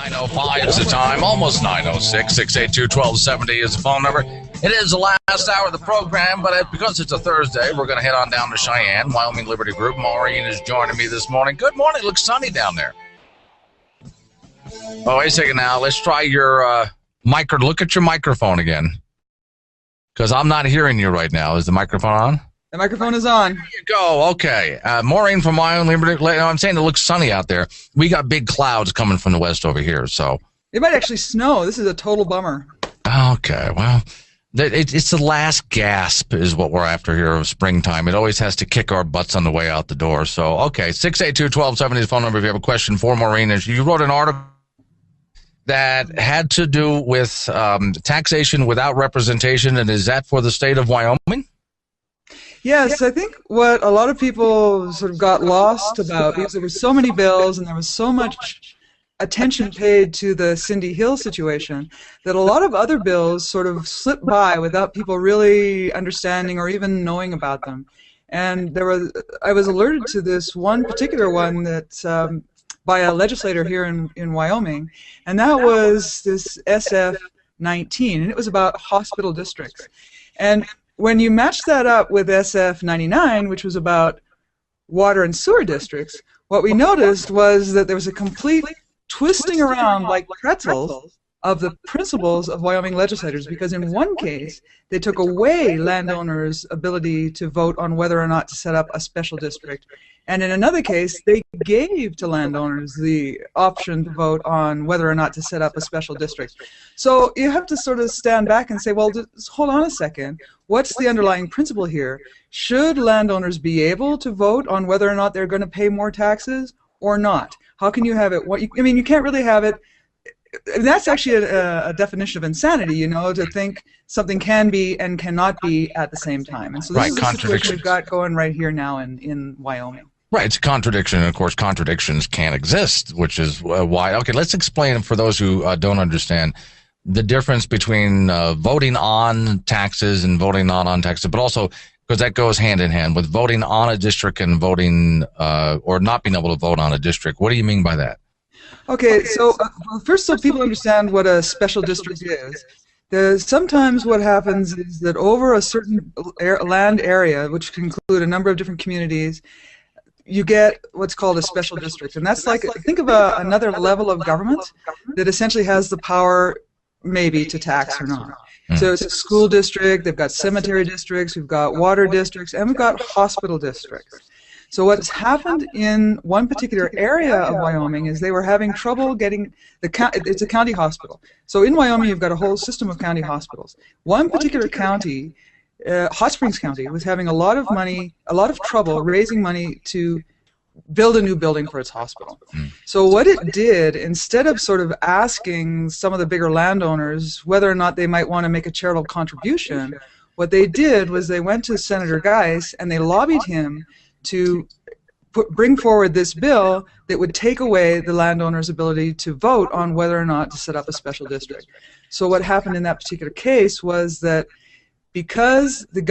9:05 is the time, almost 9:06. 682-1270 is the phone number. It is the last hour of the program, but because it's a Thursday, we're going to head on down to Cheyenne. Wyoming Liberty Group. Maureen is joining me this morning. Good morning. It looks sunny down there. Oh, wait a second now. Let's try your look at your microphone again, because I'm not hearing you right now. Is the microphone on? The microphone is on. There you go. Okay. Maureen from Wyoming Liberty. I'm saying it looks sunny out there. We got big clouds coming from the west over here, so. It might actually snow. This is a total bummer. Okay. Well, it's the last gasp is what we're after here of springtime. It always has to kick our butts on the way out the door. So, okay. 682-1270 is the phone number if you have a question for Maureen. You wrote an article that had to do with taxation without representation, and is that for the state of Wyoming? Yes, I think what a lot of people sort of got lost about, because there were so many bills and there was so much attention paid to the Cindy Hill situation, that a lot of other bills sort of slipped by without people really understanding or even knowing about them. And I was alerted to this one particular one that by a legislator here in Wyoming, and that was this SF-19, and it was about hospital districts. And when you match that up with SF-99, which was about water and sewer districts, what we noticed was that there was a complete twisting around like pretzels of the principles of Wyoming legislators, because in one case, they took away landowners' ability to vote on whether or not to set up a special district. And in another case, they gave to landowners the option to vote on whether or not to set up a special district. So you have to sort of stand back and say, well, just hold on a second. What's the underlying principle here? Should landowners be able to vote on whether or not they're going to pay more taxes or not? How can you have it? You can't really have it. That's actually a definition of insanity, to think something can be and cannot be at the same time. And so this is the situation we've got going right here now in Wyoming. Right, it's a contradiction, and of course contradictions can't exist, which is why. Okay, let's explain for those who don't understand the difference between voting on taxes and voting not on taxes, but also because that goes hand in hand with voting on a district and voting or not being able to vote on a district. What do you mean by that? Okay, so first, so people understand what a special district is. Sometimes what happens is that over a certain land area, which can include a number of different communities, you get what's called a special district. And that's like, think of another level of government that essentially has the power maybe to tax or not. So it's a school district, they've got cemetery districts, we've got water districts, and we've got hospital districts. So what's happened in one particular area of Wyoming is they were having trouble getting it's a county hospital. So in Wyoming, you've got a whole system of county hospitals. One particular county, Hot Springs County, was having a lot of trouble raising money to build a new building for its hospital. So what it did, instead of sort of asking some of the bigger landowners whether or not they might want to make a charitable contribution, what they did was they went to Senator Geis and they lobbied him to bring forward this bill that would take away the landowner's ability to vote on whether or not to set up a special district. So what happened in that particular case was that because the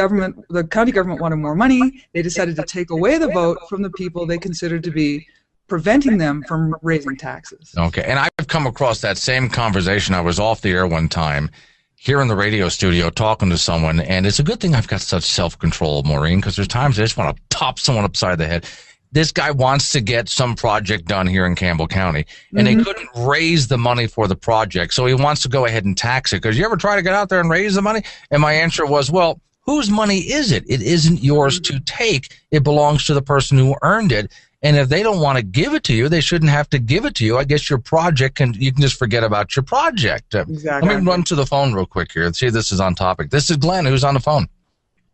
county government wanted more money, they decided to take away the vote from the people they considered to be preventing them from raising taxes. Okay, and I've come across that same conversation. I was off the air one time here in the radio studio talking to someone, and it's a good thing I've got such self-control, Maureen, because there's times I just want to top someone upside the head. This guy wants to get some project done here in Campbell County, and they couldn't raise the money for the project, so he wants to go ahead and tax it. Because you ever try to get out there and raise the money? And my answer was, well, whose money is it? It isn't yours to take. It belongs to the person who earned it. And if they don't want to give it to you, they shouldn't have to give it to you. I guess your project you can just forget about your project. Exactly. Let me run to the phone real quick here and see if this is on topic. This is Glenn. Who's on the phone?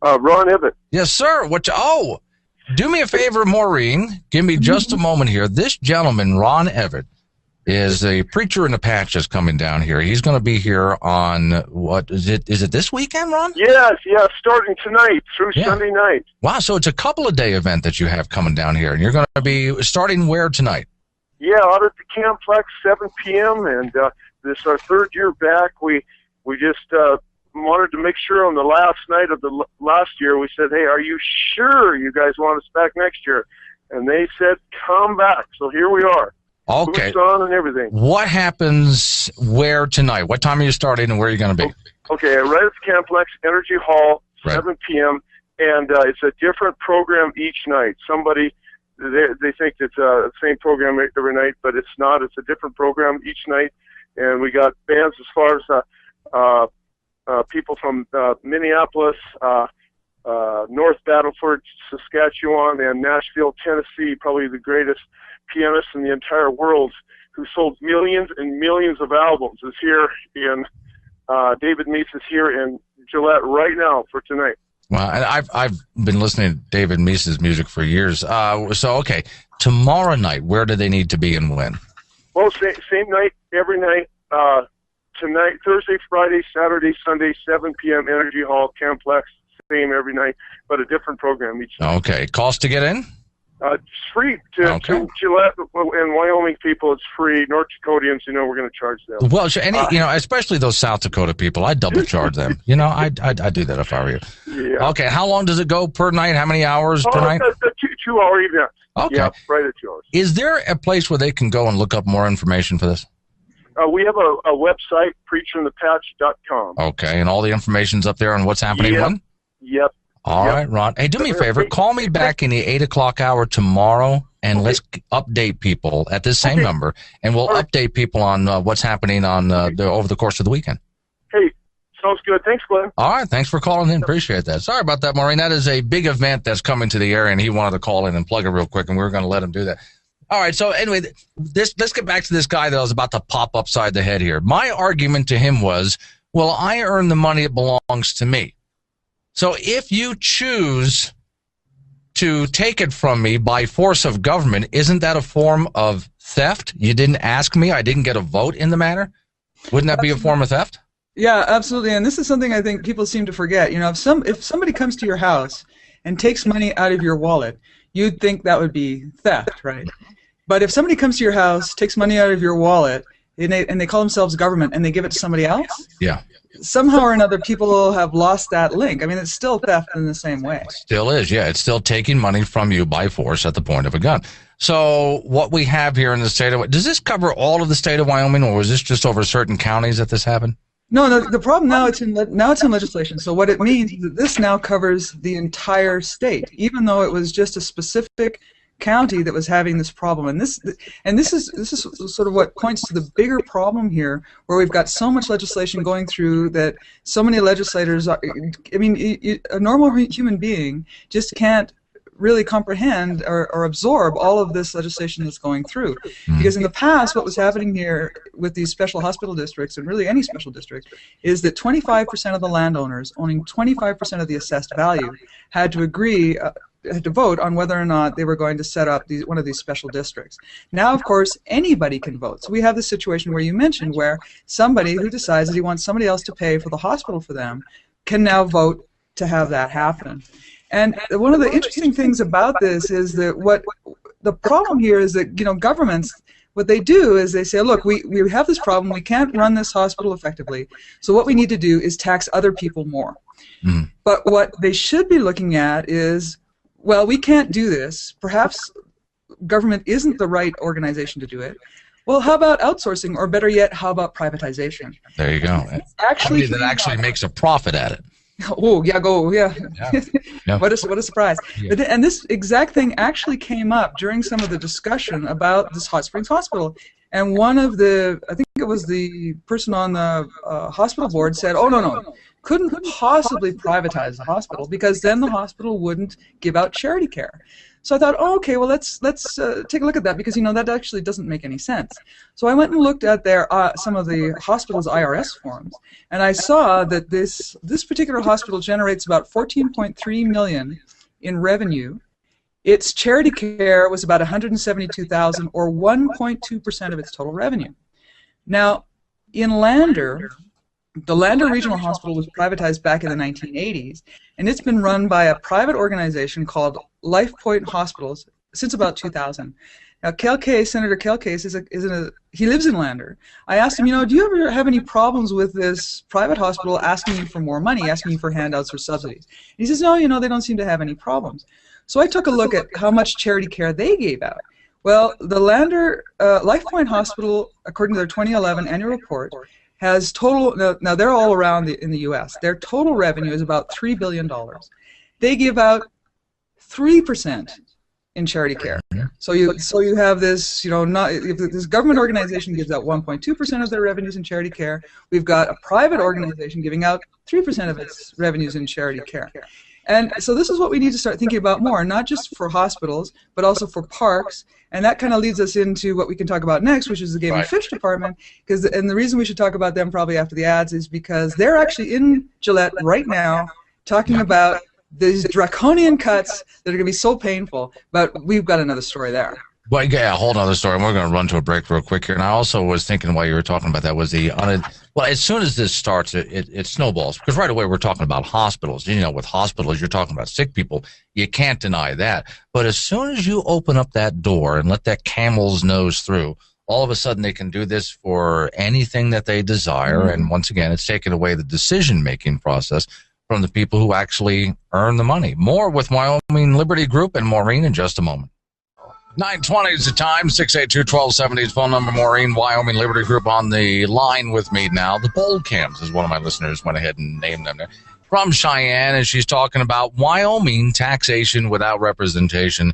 Ron Ebbett. Yes, sir. Do me a favor, Maureen. Give me just a moment here. This gentleman, Ron Ebbett, is a preacher in the patch that's coming down here. He's going to be here on, what is it? Is it this weekend, Ron? Yes, starting tonight through Sunday night. Wow, so it's a couple of day event that you have coming down here, and you're going to be starting where tonight? Yeah, out at the Camplex, 7 p.m., and this is our third year back. We just wanted to make sure on the last night of the last year, we said, hey, are you sure you guys want us back next year? And they said, come back. So here we are. Okay. Boots on and everything. What happens where tonight? What time are you starting and where are you going to be? Okay, right at the Camplex Energy Hall, Right. 7 p.m., and it's a different program each night. Somebody, they think it's the same program every night, but it's not. It's a different program each night, and we got bands as far as people from Minneapolis, North Battleford, Saskatchewan, and Nashville, Tennessee, probably the greatest pianist in the entire world, who sold millions and millions of albums, is here in David Meese is here in Gillette right now for tonight. Well, I've been listening to David Meese's music for years. So, okay, tomorrow night, where do they need to be and when? Well, same night, every night. Tonight, Thursday, Friday, Saturday, Sunday, 7 p.m. Energy Hall, Camplex, same every night, but a different program each night. Okay, cost to get in? It's free to Gillette and Wyoming people. It's free. North Dakotians, we're going to charge them. Well, especially those South Dakota people, I double charge them. I'd do that if I were you. Yeah. Okay, how long does it go per night? How many hours per night? It's a 2-hour event. Okay. Yeah, right at 2 hours. Is there a place where they can go and look up more information for this? We have a website, preacherinthepatch.com. Okay, and all the information's up there on what's happening when? Yep. All right, Ron. Hey, do me a favor. Call me back in the 8 o'clock hour tomorrow, and let's update people at this same number, and we'll update people on what's happening on over the course of the weekend. Hey, sounds good. Thanks, Glenn. All right, thanks for calling in. Appreciate that. Sorry about that, Maureen. That is a big event that's coming to the area, and he wanted to call in and plug it real quick, and we were going to let him do that. All right, so anyway, let's get back to this guy that was about to pop upside the head here. My argument to him was, well, I earn the money, it belongs to me. So if you choose to take it from me by force of government, isn't that a form of theft? You didn't ask me. I didn't get a vote in the matter. Wouldn't that be a form of theft? Yeah, absolutely. And this is something I think people seem to forget. If somebody comes to your house and takes money out of your wallet, you'd think that would be theft, right? But if somebody comes to your house, takes money out of your wallet, and they call themselves government, and they give it to somebody else, yeah, somehow or another, people have lost that link. I mean, it's still theft in the same way. Still is, yeah. It's still taking money from you by force at the point of a gun. So what we have here in the state of, does this cover all of the state of Wyoming, or was this just over certain counties that this happened? No, the problem now it's in legislation. So what it means is that this now covers the entire state, even though it was just a specific county that was having this problem. And this is sort of what points to the bigger problem here, where we've got so much legislation going through that so many legislators are, I mean, a normal human being just can't really comprehend or absorb all of this legislation that's going through. Because in the past, what was happening here with these special hospital districts, and really any special district, is that 25% of the landowners owning 25% of the assessed value had to agree, had to vote on whether or not they were going to set up one of these special districts. Now, of course, anybody can vote. So we have this situation where you mentioned where somebody who decides that he wants somebody else to pay for the hospital for them can now vote to have that happen. And one of the interesting things about this is that what the problem here is that, governments, what they do is they say, look, we have this problem, we can't run this hospital effectively, so what we need to do is tax other people more. But what they should be looking at is, well, we can't do this, perhaps government isn't the right organization to do it. Well, how about outsourcing, or better yet, how about privatization? There you go. Actually, that actually makes a profit at it. Oh, yeah, go, yeah. Yeah. What a surprise. Yeah. And this exact thing actually came up during some of the discussion about this Hot Springs Hospital. And one of the, I think it was the person on the hospital board said, oh, no, couldn't possibly privatize the hospital because then the hospital wouldn't give out charity care. So I thought, oh, okay, well, let's take a look at that because, that actually doesn't make any sense. So I went and looked at their some of the hospital's IRS forms, and I saw that this particular hospital generates about $14.3 million in revenue. Its charity care was about $172,000, or 1.2% of its total revenue. Now, in Lander, the Lander Regional Hospital was privatized back in the 1980s, and it's been run by a private organization called Life Point Hospitals since about 2000. Now, Senator Kel Case he lives in Lander. I asked him, do you ever have any problems with this private hospital asking you for more money, asking you for handouts or subsidies? And he says, no, they don't seem to have any problems. So I took a look at how much charity care they gave out. Well, the Lander Life Point Hospital, according to their 2011 annual report, has total. Now they're all around in the U.S. Their total revenue is about $3 billion. They give out 3% in charity care. So you have this, not if this government organization gives out 1.2% of their revenues in charity care. We've got a private organization giving out 3% of its revenues in charity care. And so this is what we need to start thinking about more, not just for hospitals, but also for parks. And that kind of leads us into what we can talk about next, which is the Game and Fish Department. And the reason we should talk about them probably after the ads is because they're actually in Gillette right now talking about these draconian cuts that are going to be so painful. But we've got another story there. Well, yeah, a whole other story. And we're going to run to a break real quick here. And I also was thinking while you were talking about that was well, as soon as this starts, it snowballs. Because right away we're talking about hospitals. With hospitals, you're talking about sick people. You can't deny that. But as soon as you open up that door and let that camel's nose through, all of a sudden they can do this for anything that they desire. And once again, it's taken away the decision-making process from the people who actually earn the money. More with Wyoming Liberty Group and Maureen in just a moment. 9:20 is the time, 682-1270 is phone number. Maureen, Wyoming Liberty Group on the line with me now. The Bold Cams, as one of my listeners went ahead and named them there. From Cheyenne, and she's talking about Wyoming taxation without representation.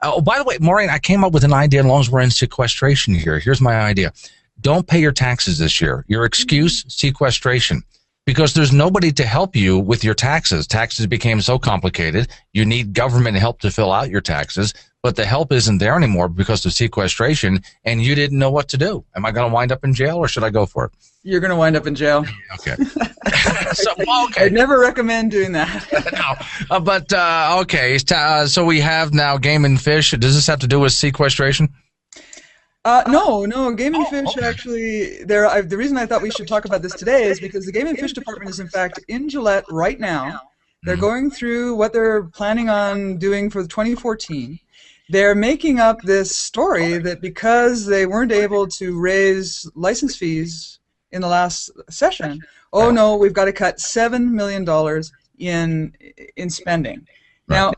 Oh, by the way, Maureen, I came up with an idea as long as we're in sequestration here. Here's my idea. Don't pay your taxes this year. Your excuse, sequestration. Because there's nobody to help you with your taxes. Taxes became so complicated. You need government help to fill out your taxes, but the help isn't there anymore because of sequestration, and you didn't know what to do. Am I going to wind up in jail, or should I go for it? You're going to wind up in jail. Okay. Okay. I'd never recommend doing that. No. Okay. So we have now Game and Fish. Does this have to do with sequestration? No. Game and Fish actually. The reason I thought we should talk about this today is because the Game and Fish Department is in fact in Gillette right now. They're going through what they're planning on doing for 2014. They're making up this story that because they weren't able to raise license fees in the last session, oh no, we've got to cut $7 million in spending. Now,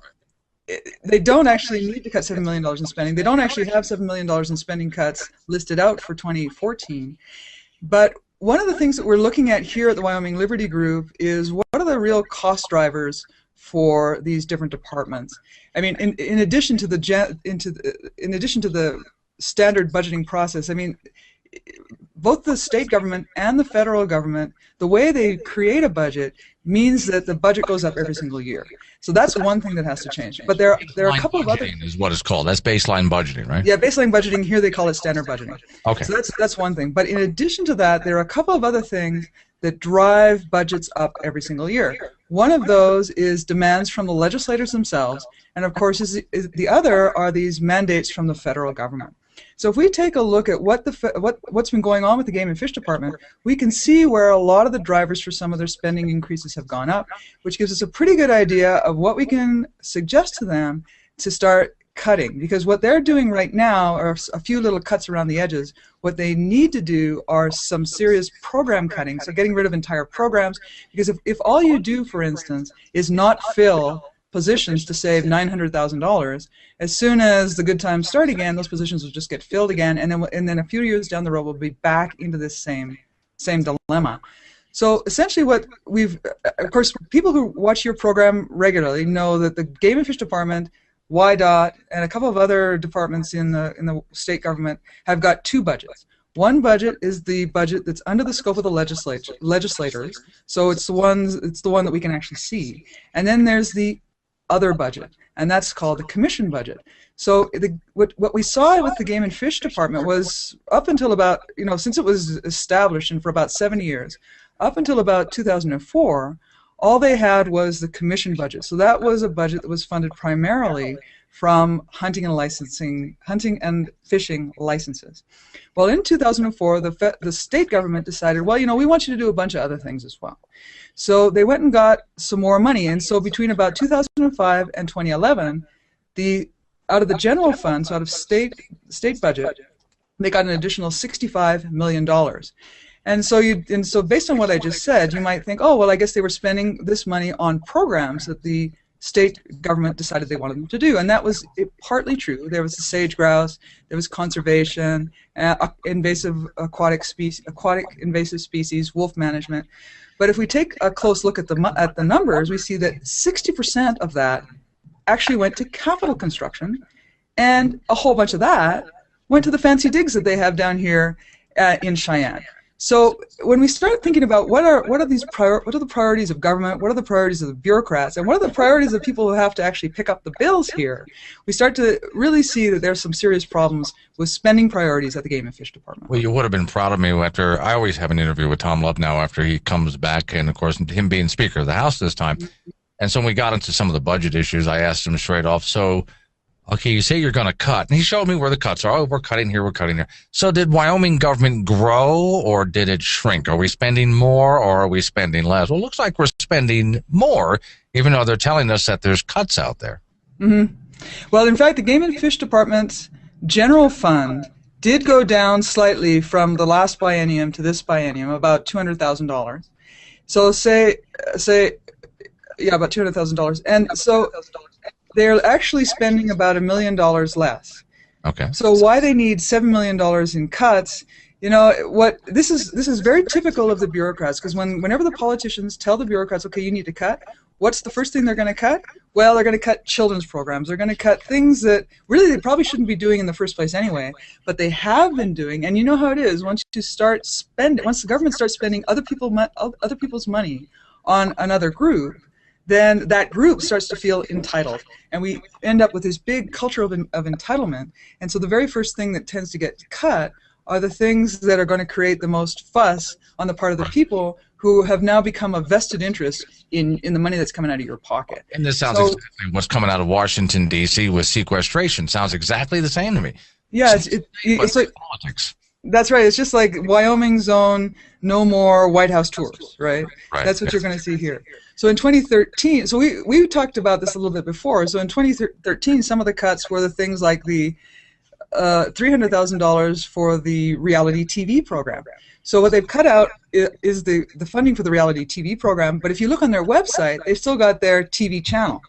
they don't actually need to cut $7 million in spending. They don't actually have $7 million in spending cuts listed out for 2014. But one of the things that we're looking at here at the Wyoming Liberty Group is what are the real cost drivers for these different departments. I mean, in addition to the standard budgeting process, I mean, both the state government and the federal government, the way they create a budget means that the budget goes up every single year. So that's one thing that has to change. But there are a couple of other. Is what it's called. That's baseline budgeting, right? Yeah, baseline budgeting. Here they call it standard budgeting. Okay. So that's one thing. But in addition to that, there are a couple of other things that drive budgets up every single year. One of those is demands from the legislators themselves, and of course the other are these mandates from the federal government. So if we take a look at what's been going on with the Game and Fish Department, we can see where a lot of the drivers for some of their spending increases have gone up, which gives us a pretty good idea of what we can suggest to them to start cutting. Because what they're doing right now are a few little cuts around the edges. What they need to do are some serious program cutting, so getting rid of entire programs. Because if all you do, for instance, is not fill positions to save $900,000, as soon as the good times start again, those positions will just get filled again, and then a few years down the road we'll be back into this same dilemma. So essentially what of course, people who watch your program regularly know that the Game and Fish Department, YDOT, and a couple of other departments in the state government have got two budgets. One budget is the budget that's under the scope of the legislators, so it's the one that we can actually see. And then there's the other budget, and that's called the commission budget. So what we saw with the Game and Fish Department was up until about, since it was established and for about 7 years, up until about 2004, all they had was the commission budget. So that was a budget that was funded primarily from hunting and fishing licenses. Well, in 2004, the state government decided, well, we want you to do a bunch of other things as well. So they went and got some more money, and so between about 2005 and 2011, out of the general funds, out of state budget, they got an additional $65 million. And so based on what I just said, you might think, oh, well, I guess they were spending this money on programs that the state government decided they wanted them to do. And that was partly true. There was the sage grouse, there was conservation, invasive aquatic invasive species, wolf management. But if we take a close look at the numbers, we see that 60% of that actually went to capital construction, and a whole bunch of that went to the fancy digs that they have down here in Cheyenne. So when we start thinking about what are the priorities of government, what are the priorities of the bureaucrats, and what are the priorities of people who have to actually pick up the bills here, we start to really see that there's some serious problems with spending priorities at the Game and Fish Department. Well, you would have been proud of me after I always have an interview with Tom Lubnow after he comes back, and of course him being Speaker of the House this time. And so when we got into some of the budget issues, I asked him straight off, so, okay, you say you're going to cut. And he showed me where the cuts are. Oh, we're cutting here, we're cutting here. So did Wyoming government grow, or did it shrink? Are we spending more, or are we spending less? Well, it looks like we're spending more, even though they're telling us that there's cuts out there. Mm-hmm. Well, in fact, the Game and Fish Department's general fund did go down slightly from the last biennium to this biennium, about $200,000. So say, yeah, about $200,000. And so they're actually spending about $1 million less. Okay. So why they need $7 million in cuts? You know what? This is very typical of the bureaucrats, because whenever the politicians tell the bureaucrats, okay, you need to cut, what's the first thing they're going to cut? Well, they're going to cut children's programs. They're going to cut things that really they probably shouldn't be doing in the first place anyway, but they have been doing. And you know how it is. Once the government starts spending other people's money on another group, then that group starts to feel entitled, and we end up with this big culture of entitlement. And so the very first thing that tends to get cut are the things that are going to create the most fuss on the part of the people who have now become a vested interest in the money that's coming out of your pocket. And this sounds exactly what's coming out of Washington, D.C. with sequestration. Sounds exactly the same to me. Yeah, it's like politics. That's right. It's just like Wyoming's own no more White House tours, right? That's what you're going to see here. So in 2013, so we talked about this a little bit before. So in 2013, some of the cuts were the things like the $300,000 for the reality TV program. So what they've cut out is the funding for the reality TV program. But if you look on their website, they've still got their TV channel.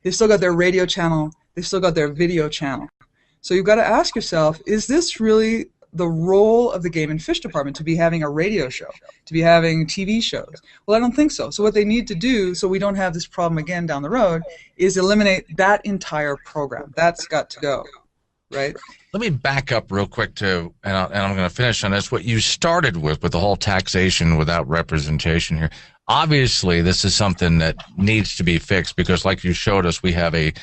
They've still got their radio channel. They've still got their video channel. So you've got to ask yourself, is this really the role of the Game and Fish Department to be having a radio show, to be having TV shows? Well, I don't think so. So what they need to do, so we don't have this problem again down the road, is eliminate that entire program. That's got to go, right? Let me back up real quick to, and I'm going to finish on this, what you started with the whole taxation without representation here. Obviously, this is something that needs to be fixed because, like you showed us, we have a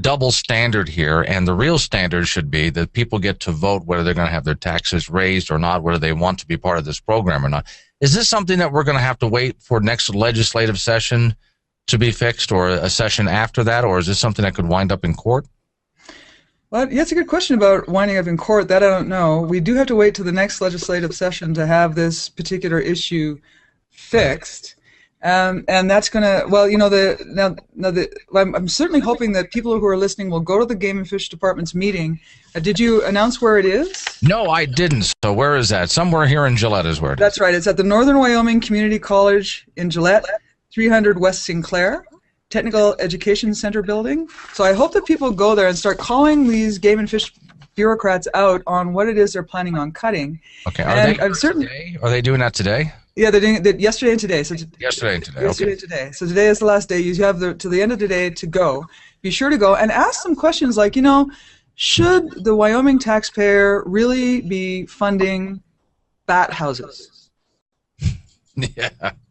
double standard here, and the real standard should be that people get to vote whether they're going to have their taxes raised or not, whether they want to be part of this program or not. Is this something that we're going to have to wait for next legislative session to be fixed, or a session after that, or is this something that could wind up in court? Well, yeah, it's a good question about winding up in court. That I don't know. We do have to wait till the next legislative session to have this particular issue fixed. And that's going to, well, you know, I'm certainly hoping that people who are listening will go to the Game and Fish Department's meeting. Did you announce where it is? No, I didn't. So where is that? Somewhere here in Gillette is where it is. That's right. It's at the Northern Wyoming Community College in Gillette, 300 West Sinclair, Technical Education Center building. So I hope that people go there and start calling these Game and Fish bureaucrats out on what it is they're planning on cutting. Okay. Are they doing that today? Yeah, they're doing it yesterday and today. So yesterday and today. Yesterday and today. So today is the last day. You have till the end of the day to go. Be sure to go and ask some questions like, you know, should the Wyoming taxpayer really be funding bat houses? Yeah.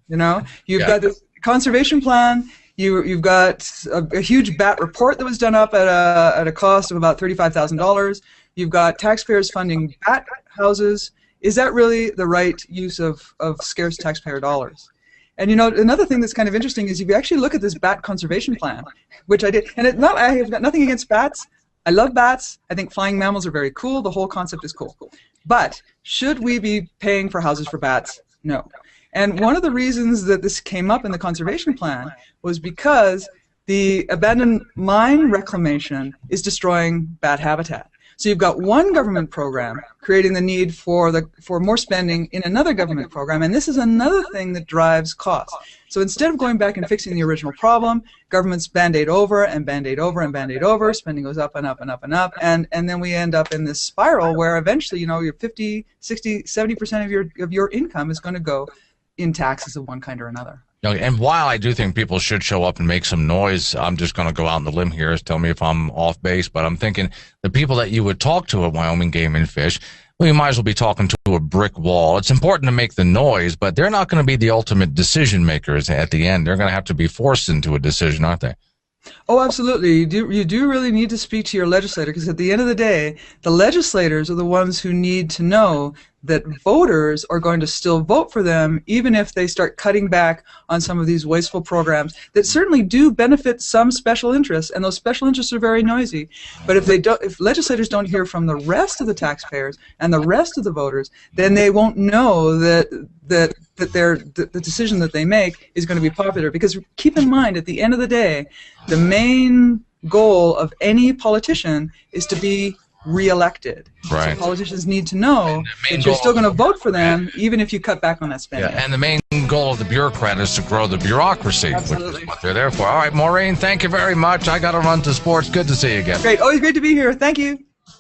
You know, you've got this conservation plan. You've got a huge bat report that was done up at a cost of about $35,000. You've got taxpayers funding bat houses. Is that really the right use of scarce taxpayer dollars? And you know, another thing that's kind of interesting is if you actually look at this bat conservation plan, which I did, and I have got nothing against bats. I love bats. I think flying mammals are very cool. The whole concept is cool. But should we be paying for houses for bats? No. And one of the reasons that this came up in the conservation plan was because the abandoned mine reclamation is destroying bat habitat. So you've got one government program creating the need for more spending in another government program, and this is another thing that drives costs. So instead of going back and fixing the original problem, governments band-aid over and band-aid over and band-aid over, spending goes up and up and up and up, and then we end up in this spiral where eventually, your 50, 60, 70% of your income is going to go in taxes of one kind or another. And while I do think people should show up and make some noise, I'm just going to go out on the limb here. Tell me if I'm off base, but I'm thinking the people that you would talk to at Wyoming Game and Fish, well, you might as well be talking to a brick wall. It's important to make the noise, but they're not going to be the ultimate decision makers at the end. They're going to have to be forced into a decision, aren't they? Oh, absolutely. You do really need to speak to your legislator, because at the end of the day, the legislators are the ones who need to know that voters are going to still vote for them, even if they start cutting back on some of these wasteful programs that certainly do benefit some special interests, and those special interests are very noisy. But if legislators don't hear from the rest of the taxpayers and the rest of the voters, then they won't know that the decision that they make is going to be popular. Because keep in mind, at the end of the day, the main goal of any politician is to be reelected. Right. So politicians need to know that you're still going to vote for them, even if you cut back on that spending. Yeah, and the main goal of the bureaucrat is to grow the bureaucracy, Absolutely. which is what they're there for. All right, Maureen, thank you very much. I got to run to sports. Good to see you again. Great. Always great to be here. Thank you.